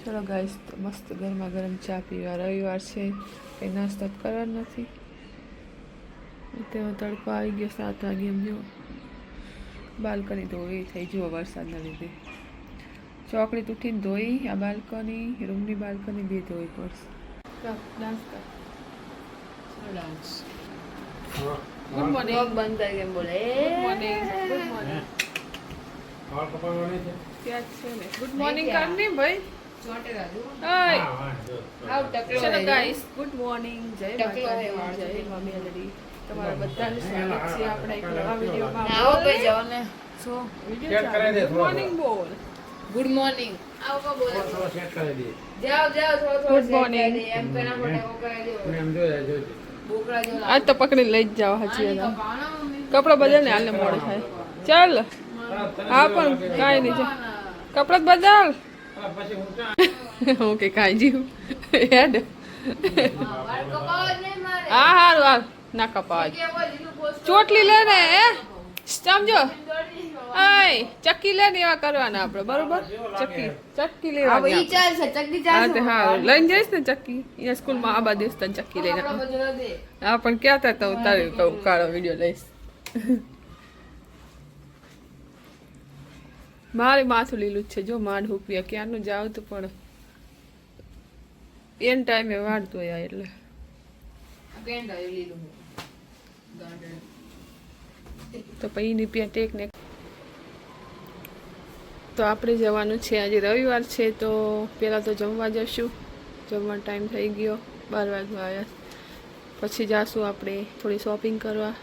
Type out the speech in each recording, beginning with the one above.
ચલો ગાઈસ, તો મસ્ત ગરમા ગરમ ચા પીવા. રવિવાર છે, કંઈ નાસ્તો કરવાનો નથી. તેમાં તડકો આવી ગયો 7 વાગે એમ જો. બાલ્કની ધોઈ થઈ જુઓ વરસાદના લીધે. ચોકડી તૂટીને ધોઈ. આ બાલ્કની, રૂમની બાલ્કની બે ધોઈ પડશે. ડાન્સ કર. ડાન્સ. Good morning. બંધ કરી એમ બોલે. Good morning. Good morning. ક્યાં છે ને? ગુડ મોર્નિંગ કરની ભાઈ. ચલો ગાઈસ, ગુડ મોર્નિંગ. જય માતાજી, જય મમ્મી અલડી. તમારા બધાનું સ્વાગત છે આપણા એક નવા વિડીયોમાં. આવો ભાઈ જાઓ ને. સો વિડીયો ગુડ મોર્નિંગ બોલ. Good morning. આવો કો બોલે. થોડો સેટ કરી દે. જાઓ થોડો Good morning. એમ પેલા માટે ઓ કરી દો. એમ જોજે. બોકડા જો આજ તો પકડી લઈ જ જાવ. હાચી હતા પાણા મમ્મી. કપડા બદલ ને હાલને મોડું થાય. ચાલ હા પણ કાંઈ નહીં. કપડા બદલ પછી હું હું કે કાંઈ જીવ હેડ. વાળ કપાવા જ નહીં મારે. હા હારું હાલ ના કપાય. કેવો લીલું પોસ્ટ ચોટલી લે ને સમજો. આય ચક્કી લે ને એવા કરવાના આપણે, બરોબર? ચક્કી આ લેવાની ઈ ચાલ છે ચકડી હા ચાલ તે હા લઈને જઈશ ને ચક્કી. અહીંયા સ્કૂલમાં આબા દિવસ તને ચક્કી લઈને આપણા બધું દે. હા પણ ક્યાં હતા તો તારે કહું કાળો વિડીયો લઈશ. મારે માથું લીલું જ છે જો. માંડ હુકવ્યા ક્યાંનું જાવ તો પણ એન ટાઈમે વાળતું હોય એટલે આ પેન્ટ આવ્યું લીલું. ગાંડણ. તો પછી એની પેન્ટ એક ને. તો આપણે જવાનું છે, આજે રવિવાર છે તો પહેલાં તો જમવા જશું. જમવાનો ટાઈમ થઈ ગયો, 12 વાગવા આવ્યા. પછી જાશું આપણે થોડી શોપિંગ કરવા.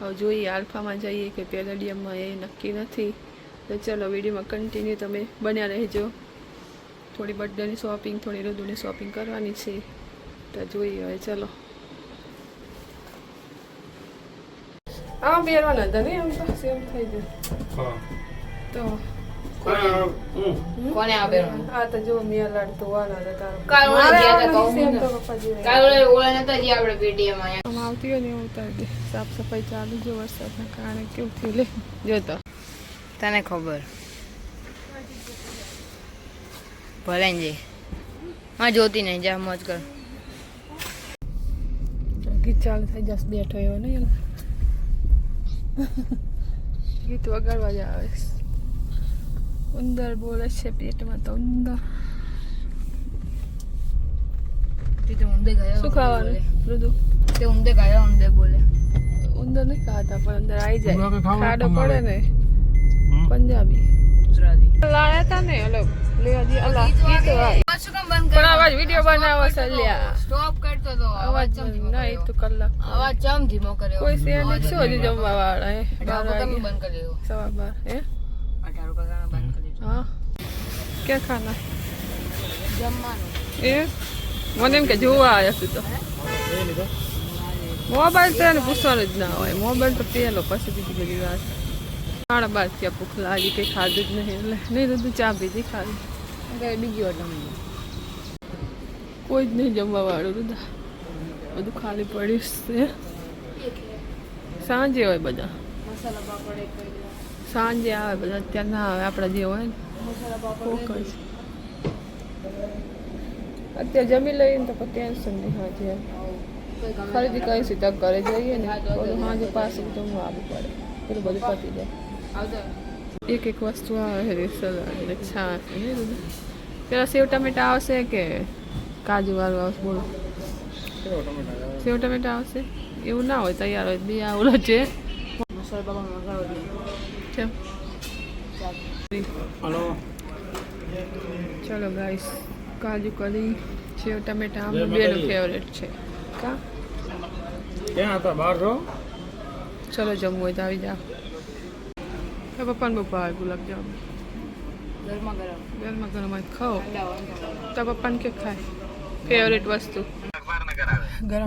હવે જોઈએ આલ્ફામાં જઈએ કે પેલેડિયમમાં, એ નક્કી નથી. તો ચલો વિડીયોમાં કન્ટિન્યુ તમે બન્યા રહેજો. થોડી બર્થડેની શોપિંગ, થોડી ઋતુની શોપિંગ કરવાની છે તો જોઈએ હવે. ચલો આ બેરવાના હતા નહીં આમ તો સેમ થઈ ગયું તો કોને આ પહેરવાનું? આ તો જો મેં લડતું વાના હતા તારો. કાલ ઓલા ગયા હતા કહું સેમ ને. તો પપ્પાજી રહે. કાલ ઓલા નતા જે આપણે પેટીએમાં આમ આવતી હોય ને એવું ઉતારી દે. સાફ સફાઈ ચાલુ જો વરસાદના કારણે કેવું થયું લે જોતો. તને ખબર ભલે ને હા જોતી નહીં જા મોજ કર. ગીત ચાલુ થઈ જશે બેઠો એવો નહીં. ગીત વગાડવા જ આવે. ઉંદર બોલે છે પેટમાં તો ઉંદર. તે તો ઊંધે ગયા શું ખાવાનું ઋતુ? તે ઊંધે ગયા ઊંધે બોલે. ઉંદર નહીં ખાતા પણ અંદર આવી જાય. ઉંદર ખાવાનું ખાડો પણ પડે ને પંજાબી ગુજરાતી લાયા તા ને અલગ લેવા દી અલા ગીત વાય. શું કામ બંધ પણ આવાજ વિડિયો બનાવો છે લ્યા. સ્ટોપ કરતો તો અવાજ ચમ ધીમો ના એ કર્યો. તો કલાક અવાજ ચમ ધીમો કર્યો. કોઈ છે નહીં શું હજુ જમવા વાળા હે 12 તમે વાગે બંધ કરી દેવો. 12:15 હે 18 કલાક બંધ કરી દેજો. हाँ क्या खाना જમવાનું એ મને એમ કે જોવા આવ્યા તું તો મોબાઈલ તો એને પૂછવાનું જ ના હોય. મોબાઈલ તો પેલો પછી બીજી બધી વાત. 12:30 ત્યાં ભૂખ લાગી, કંઈ ખાધું જ નહીં એટલે નહીં બધું ચા પીધી ખાધી. બીજી વાર જમવાનું. કોઈ જ નહીં જમવા વાળું બધા, બધું ખાલી પડ્યું છે. સાંજે હોય બધા, મસાલા પાપડ એક કરી દેવા. સાંજે આવે બધા, અત્યારે ના આવે આપણા જે હોય ને. મસાલા પાપડ એક કરી ફોકસ અત્યારે જમી લઈએ ને તો કોઈ ટેન્શન નહીં. હાજે ખરીદી કઈ સીધા ઘરે જઈએ ને બધું સાંજે પાછું જમવા આવવું પડે. પેલું બધું પતી જાય. આવતો એક એક વસ્તુ આવે છે, સલાડ ને છાશ ને બધું. પેલા સેવ ટમેટા આવશે કે કાજુ વાળું આવશે? બોલો. સેવ ટમેટા આવશે? એવું ના હોય, તૈયાર હોય બે આવડો છે. મસાલા પાપડ મસાલો દે. કેમ? હલો ચલો ગાઈસ, કાજુ કરી સેવ ટમેટા આમ બેનું ફેવરેટ છે. કા ક્યાં હતા? બહાર છો? ચલો જમવું હોય તો આવી જાઓ. તો પપ્પાને બહુ ભાવે ગુલાબજામુન. ગરમા ગરમ ગરમા ખાઓ ઠંડા હોય તો પપ્પાને કે ખાય ફેવરેટ વસ્તુ. ગરમ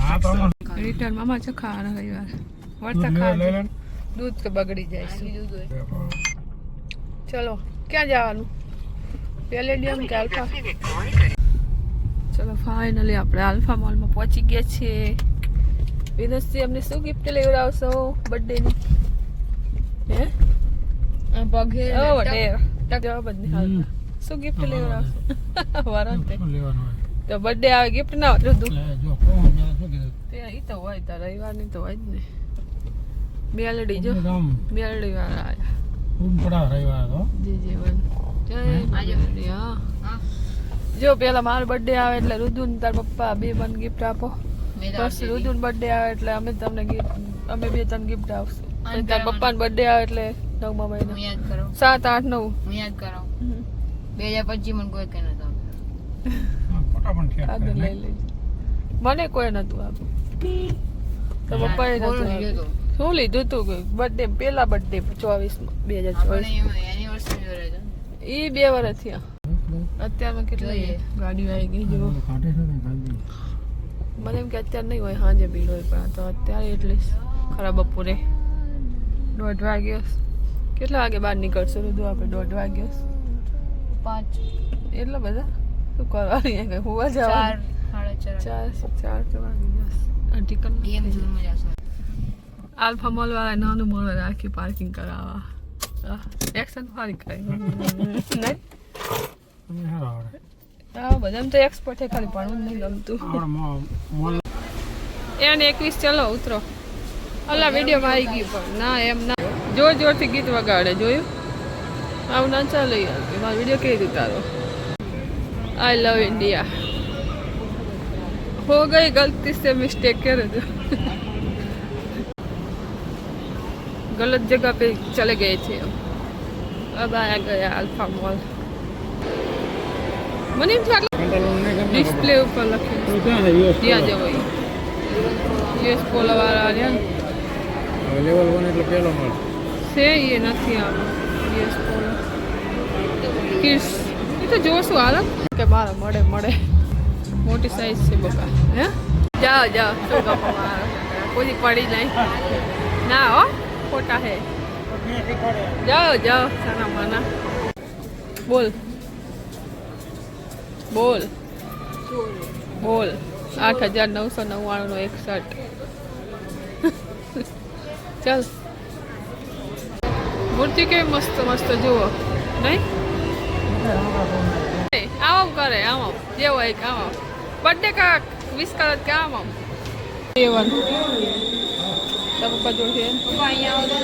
હા તો રિટર્ન મામા છે ખાવાના રવિવાર વળતા ખાવા દૂધ તો બગડી જાય છે. ચલો ક્યાં જવાનું? પેલેડિયમ કે આલ્ફા? ચલો ફાઇનલી આપણે આલ્ફા મોલમાં પહોંચી ગયા છીએ. વિનસજી અમને શું ગિફ્ટ લેવડાવશો બર્થડેની? હે પગે ઓ વડે જવાબ જ નહીં હાલતા. શું ગિફ્ટ લેવડાવશો? વરંતે શું લેવાનું હોય? તો બર્થડે આવે ગિફ્ટ ના હોય રુદુ. એટલે જો કોણ મેં શું કીધું? તે ઈ તો હોય તો રવિવારની તો હોય જ ને. મેલડી જો આમ મેલડી વાળા આયા. ઊંઘ પડા રવિવાર તો. જી જીવન જય મેલડી. હા હા જો પેલા મારો બર્થડે આવે એટલે રુદુ ને તાર પપ્પા બે મને ગિફ્ટ આપો. બસ રુદુ બર્થડે આવે એટલે અમે તમને અમે બે ત્રણ ગિફ્ટ આપશું. પછી તાર પપ્પાનો બર્થડે આવે એટલે 9મા હું મહિના યાદ કરો 7 8 9 હું યાદ કરાવું 2025 મને કોઈ કઈ નતો ફોટા પણ ઠેક કાગળ લઈ લેજો. મને કોઈ નતું આપ્યું તો પપ્પાએ નતું આપ્યું. શું લીધું તું બર્થડે પેલા બર્થડે 24 એનિવર્સરી જોડે તો ઈ 2 વર્ષ થયા. અત્યારમાં કેટલી જોઈએ. ગાડીઓ આવી ગઈ જો કાઢે છે ને કાઢી. મને એમ કે અત્યારે નહીં હોય સાંજે ભીડ હોય પણ આ તો અત્યારે એટલી ખરા બપોરે 1:30 વાગ્યો. કેટલા વાગે બહાર નીકળશું બધું આપણે 1:30 વાગ્યો 5 એટલા બધા શું કરવાનું કઈ હોવા 4 જવાનું 4:30 4 તો વાગી જશે અઢી કલાક એક થઈ જૂન માં જશું જાય. આલ્ફા મોલ વાળા નાનું મોલ રાખી પાર્કિંગ કરાવવા એક્શન ફારી કરે નહીં તમે હારો આવડે. હા બધા તો એક્સપર્ટ છે ખાલી ભણવું જ નહીં ગમતું. આપણે મોલ એને 21 ચલો ઉતરો. અલા વિડીયો મારી ગયું પણ ના એમ ના જોર જોરથી ગીત વગાડે જોયું આવું ના ચાલે યાર કે મારો વિડીયો કેવી રીતે ઉતારો. आई लव इंडिया हो गई गलती से मिस्टेक कर दो गलत जगह पे चले गए थे अब आया गया अल्फा मॉल મને એમ થાય ડિસ્પ્લે ઉપર લખ્યું ત્યાં જવાય યુએસ પોલો વાળા રહ્યા લેવલ 1 એટલે પહેલો માળ છે એ નથી આવો યુએસ પોલો કિડ્સ એ તો જોશું હાલ કે મારે મળે મળે મોટી સાઈઝ છે બકા હે જાઓ જાઓ શું ગપ્પા મારો કોઈ પડી જાય ના હો ખોટા હે જાઓ જાઓ સાના માના બોલ બોલ બોલ 8,999 નો એક શર્ટ ચાલ મૂર્તિ કેવી મસ્ત મસ્ત જુઓ નહીં આમ કરે આમ જે હોય આમ બર્થડે કા વિશ કરે કે આમ એવન પપ્પા જોડે પપ્પા અહીંયા આવો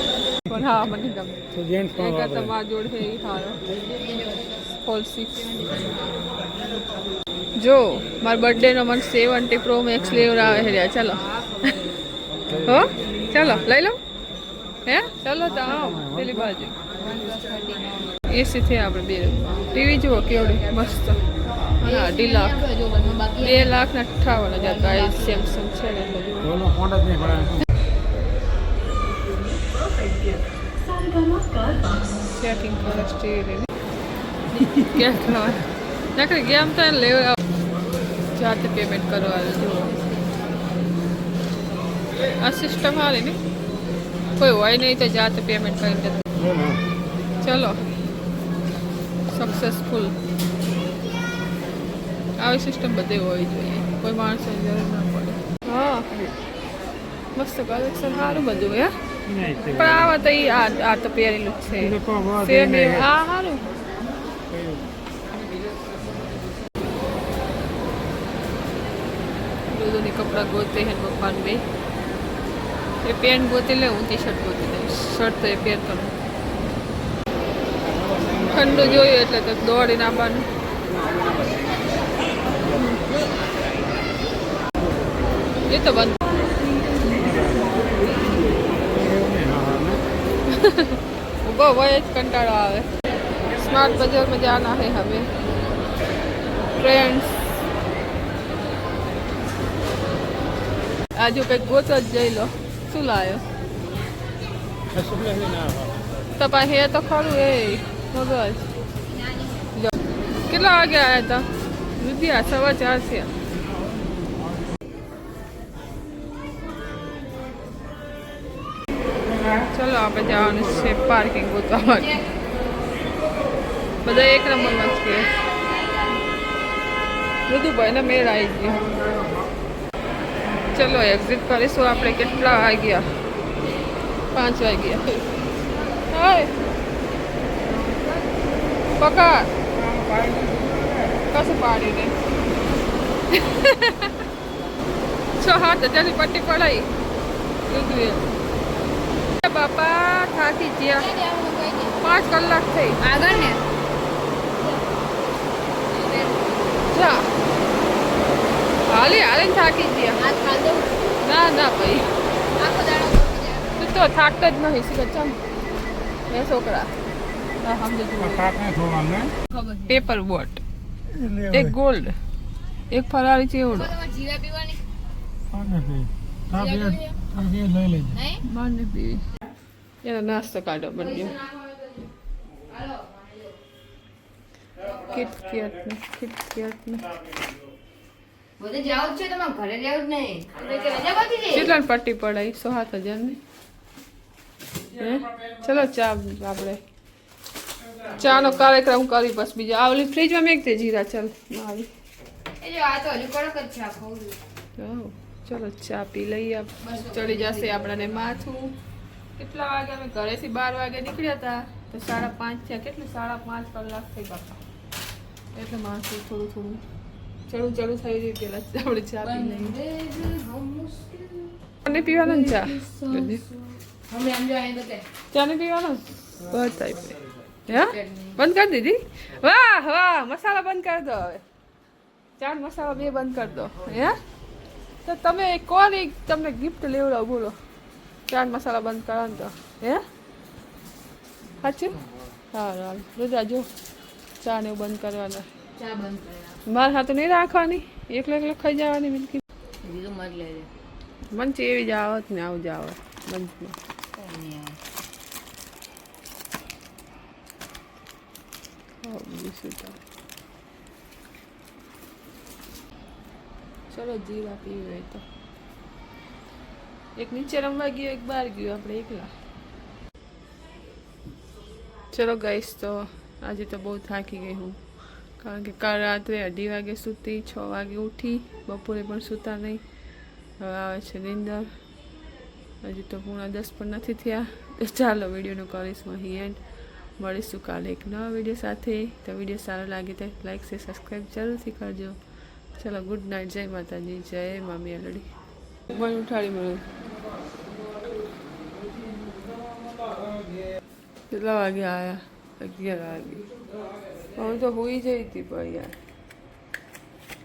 પણ હા મને ગમે તો જેન્ટ્સ પણ એક વાપરે. તમારા જોડે એ હારો ફોલ 6 જો મારા બર્થડે નો મને 70 પ્રો મેક્સ લેવડાવે છે રહ્યા ચાલો હો ચાલો લઈ લો હે ચાલો તો આમ પેલી બાજુ એસી થી આપણે બે ટીવી જુઓ કેવડી મસ્ત હા 2 લાખ 2,58,000 ગાઈસ સેમસંગ છે ને એટલે જુઓ. ઓલો ફોન જ નહીં પડે. ચેકિંગ કરે સ્ટીરિંગ કેમ ખબર નકરી ગેમ તો એને લેવડાવ જાતે પેમેન્ટ કરવાનું જુઓ આ સિસ્ટમ હારી ને કોઈ હોય નહીં તો જાતે પેમેન્ટ કરીને જતું. ચલો સક્સેસફુલ આવી સિસ્ટમ બધે હોવી જોઈએ કોઈ માણસોની જરૂર ના પડે. હા મસ્ત કલેક્શન સારું બધું હે પણ આવા તો ઈ આ તો પહેરેલું જ છે સેમ એ આ સારું દૂધોની કપડાં ગોતે હે પપ્પાને બે એ પેન્ટ ગોતી લે હું ટી શર્ટ ગોતી લઈશ શર્ટ તો એ પહેરતો નહીં ઠંડુ જોયું એટલે તો દોડીને આવવાનું એ તો બંધ ઉભો હોય જ કંટાળો આવે સ્માર્ટ बाजार में जाना है हमें फ्रेंड्स આજુ કંઈક ગોતો જ જઈ લો શું લાયો તમારે હે તો ખરું એ મગજ જો કેટલા વાગે આવ્યા હતા રૂપિયા 4:15 છે ચલો આપણે જવાનું છે પાર્કિંગ ગોતવા માટે બધા એક નંબરમાં છે બધું ભાઈને મેળ આવી ગયો ચલો એક્ઝિટ કરીશું આપણે કેટલા વાગ્યા 5 વાગ્યા હાય પકડ કશું પાડી નહીં 6-7 હજારની પટ્ટી પડાઈ બાપા થાકી ગયા 5 કલાક થઈ આગળ ને જા હાલી હાલીને થાકી ગયા હાથ ખાલ દઉં ના ના ભાઈ આખો દાડો તું તો થાકતો જ નહીં શીખર ચમ એ છોકરા સમજો કાકને થોડવાનું ને ખબર છે પેપર બોટ એક ગોલ્ડ એક ફરાળી ચેવડો તમારે જીરા પીવાની આને પી આ બે લઈ લેજે નહીં માને પીવી એનો નાસ્તો કાઢો બન્યો કિટકેટ ને બધે જાવ છે તમારે ઘરે જાવ જ નહીં એટલે કે રજા બાકી છે કેટલાની પટ્ટી પડાઈ 6-7 હજારની હે ચલો ચા આપણે ચાનો કાર્યક્રમ કરી બસ બીજા આ ઓલી ફ્રીજમાં મેકતે જીરા ચાલ મારી એ જો આ તો હજુ કડક જ છે આ ખાવું ચલો ચા પી લઈએ ચડી જશે આપણને માથું કેટલા વાગે અમે ઘરેથી 12 વાગે નીકળ્યા હતા તો 5:30 થયા કેટલું 5.5 કલાક થઈ ગયા એટલે માથું થોડું ચડું થઈ રહ્યું પેલા આપણે ચા પી લઈએ અને પીવાનો ને ચા હમણાં એમ જો અહીં બતે ચા ને પીવાનો બસ થાય હે બંધ કરી દીધી વાહ વાહ મસાલા બંધ કરી દો હવે ચાટ મસાલા 2 બંધ કરી દો હે તો તમે કોણ એક તમને ગિફ્ટ લેવડાવ બોલો ચાટ મસાલા બંધ કરો ને તો હે સાચું હા રુદ્રા જો ચા ને એવું બંધ કરવાના ચા બંધ કર્યા મારે હાથું નહીં રાખવાની એકલો ખાઈ જવાની બિલકુલ બીજું મત લેજે મંચ એવી જ આવત ને આવું જ આવત મંચમાં ચલો જીરા પીવી હોય તો એક નીચે રમવા ગયો એક બહાર ગયો આપણે એકલા ચલો ગાઈસ તો આજે તો બહુ થાકી ગઈ હું કારણ કે કાલ રાત્રે 2:30 વાગે સૂતી 6 વાગે ઉઠી બપોરે પણ સૂતા નહીં હવે આવે છે નીંદર હજી તો 9:30 પણ નથી થયા તો ચાલો વિડીયોનો કરીશું અહીં એન્ડ મળીશું કાલે એક નવા વિડીયો સાથે તો વિડીયો સારો લાગે તો લાઈક છે સબસ્ક્રાઈબ જરૂરથી કરજો ચલો ગુડ નાઇટ જય માતાજી જય મામી અલડી મને ઉઠાડી મને કેટલા વાગે આવ્યા 11 વાગે હું તો હોઈ જઈ હતી પણ યાર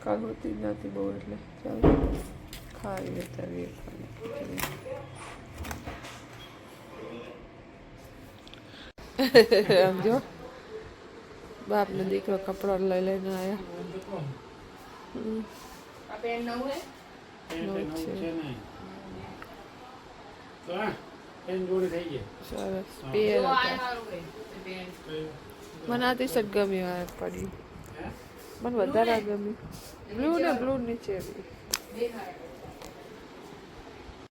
કાલ હોતી જ નથી બહુ એટલે ચાલો ખાઈ લેતા સમજો બાપ ને દીકરો કપડા લઈ લઈને આવ્યા આ પેન નવું હે એન જોડી થઈ ગઈ સરસ પેર હતા મને આ ટી શર્ટ ગમ્યું આ પડી મને વધારે ગમ્યું બ્લુ ને બ્લુ નીચે